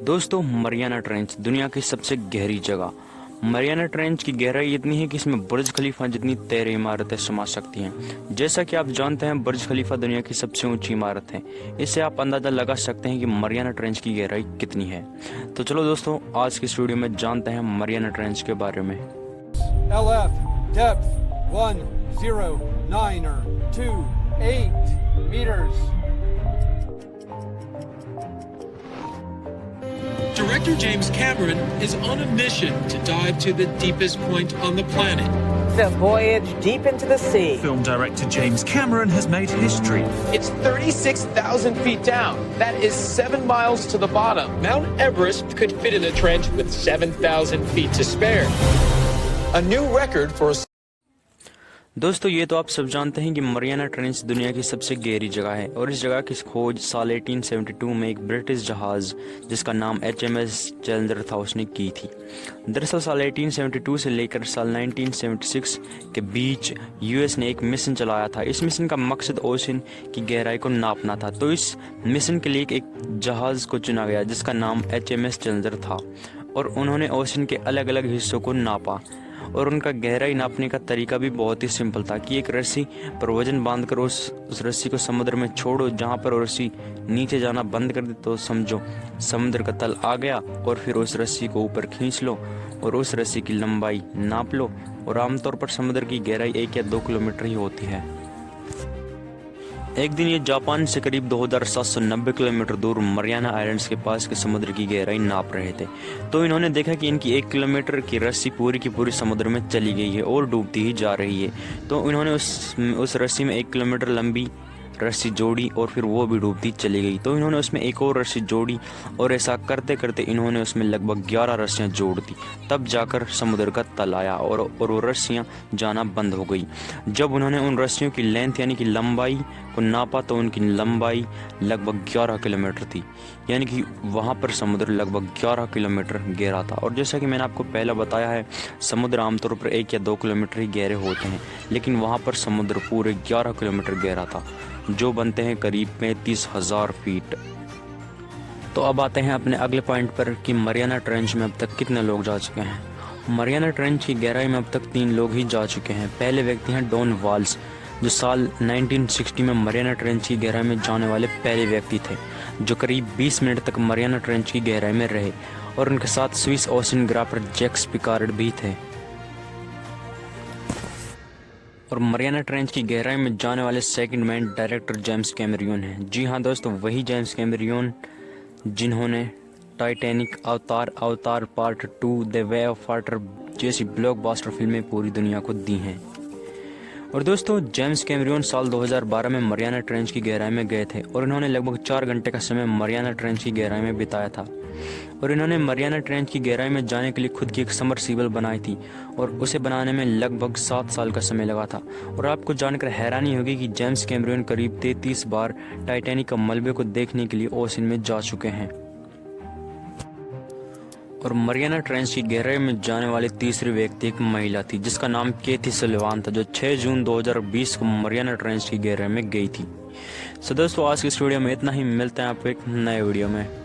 दोस्तों, Mariana trench दुनिया की सबसे गहरी जगह। मरियाना ट्रेंच की गहराई इतनी है कि इसमें बुर्ज खलीफा जितनी तैरई इमारतें समा सकती हैं। जैसा कि आप जानते हैं, बुर्ज खलीफा दुनिया की सबसे ऊंची इमारत है। इससे आप अंदाजा लगा सकते हैं कि मरियाना ट्रेंच की गहराई कितनी है। तो चलो दोस्तों, आज की इस वीडियो में जानते हैं मरियाना ट्रेंच के बारे में। LF depth 10928 meters. Director James Cameron is on a mission to dive to the deepest point on the planet. The voyage deep into the sea. Film director James Cameron has made history. It's 36,000 feet down. That is 7 miles to the bottom. Mount Everest could fit in a trench with 7,000 feet to spare. A new record for a दोस्तों, ये तो आप सब जानते हैं कि Mariana trench दुनिया की सबसे गहरी जगह है और इस जगह की खोज साल 1872 में एक ब्रिटिश जहाज जिसका नाम HMS चैलेंजर था उसने की थी। दरअसल साल 1872 से लेकर साल 1976 के बीच US ने एक मिशन चलाया था। इस मिशन का मकसद ओशन की गहराई को नापना था। तो इस मिशन के लिए एक जहाज को चुना गया जिसका नाम HMS चैलेंजर था और उन्होंने ओशन के अलग अलग हिस्सों को नापा। और उनका गहराई नापने का तरीका भी बहुत ही सिंपल था कि एक रस्सी पर वजन बांधकर उस रस्सी को समुद्र में छोड़ो। जहाँ पर वो रस्सी नीचे जाना बंद कर दे तो समझो समुद्र का तल आ गया। और फिर उस रस्सी को ऊपर खींच लो और उस रस्सी की लंबाई नाप लो। और आमतौर पर समुद्र की गहराई 1 या 2 किलोमीटर ही होती है। एक दिन ये जापान से करीब 2790 किलोमीटर दूर मरियाना आइलैंड्स के पास के समुद्र की गहराई नाप रहे थे। तो इन्होंने देखा कि इनकी 1 किलोमीटर की रस्सी पूरी की पूरी समुद्र में चली गई है और डूबती ही जा रही है। तो इन्होंने उस रस्सी में 1 किलोमीटर लंबी रस्सी जोड़ी और फिर वो भी डूबती चली गई। तो इन्होंने उसमें एक और रस्सी जोड़ी और ऐसा करते करते इन्होंने उसमें लगभग 11 रस्सियाँ जोड़ दी। तब जाकर समुद्र का तल आया और वो रस्सियाँ जाना बंद हो गई। जब उन्होंने उन रस्सियों की लेंथ यानी कि लंबाई को नापा तो उनकी लंबाई लगभग 11 किलोमीटर थी। यानी कि वहाँ पर समुद्र लगभग 11 किलोमीटर गहरा था। और जैसा कि मैंने आपको पहले बताया है, समुद्र आमतौर पर 1 या 2 किलोमीटर ही गहरे होते हैं, लेकिन वहाँ पर समुद्र पूरे 11 किलोमीटर गहरा था, जो बनते हैं करीब 35,000 फीट। तो अब आते हैं अपने अगले पॉइंट पर कि मरियाना ट्रेंच में अब तक कितने लोग जा चुके हैं। मरियाना ट्रेंच की गहराई में अब तक 3 लोग ही जा चुके हैं। पहले व्यक्ति हैं डॉन वाल्स, जो साल 1960 में मरियाना ट्रेंच की गहराई में जाने वाले पहले व्यक्ति थे, जो करीब 20 मिनट तक मरियाना ट्रेंच की गहराई में रहे। और उनके साथ स्विस ओशियनोग्राफर जैक्स पिकार्ड भी थे। और मरियाना ट्रेंच की गहराई में जाने वाले second man director James Cambrian हैं। जी हाँ दोस्तों, वही जेम्स कैमरियन जिन्होंने टाइटैनिक, अवतार part 2, the way of water जैसी ब्लॉकबस्टर फिल्में पूरी दुनिया को दी हैं। और दोस्तों, जेम्स कैमरियन साल 2012 में मरियाना ट्रेंच की गहराई में गए थे और इन्होंने लगभग 4 घंटे का समय मरियाना ट्रेंच की गहराई में बिताया था। और इन्होंने मरियाना ट्रेंच की गहराई में जाने के लिए खुद की एक सबमर्सिबल बनाई थी और उसे बनाने में लगभग 7 साल का समय लगा था। और आपको जानकर हैरानी होगी कि जेम्स कैमरियन करीब 33 बार टाइटैनिक के मलबे को देखने के लिए ओशन में जा चुके हैं। और मरियाना ट्रेंच की गहराई में जाने वाली तीसरी व्यक्ति एक महिला थी जिसका नाम केथी सुलिवान था, जो 6 जून 2020 को मरियाना ट्रेंच की गहराई में गई थी। सो दोस्तों, आज की इस वीडियो में इतना ही। मिलते हैं आपको एक नए वीडियो में।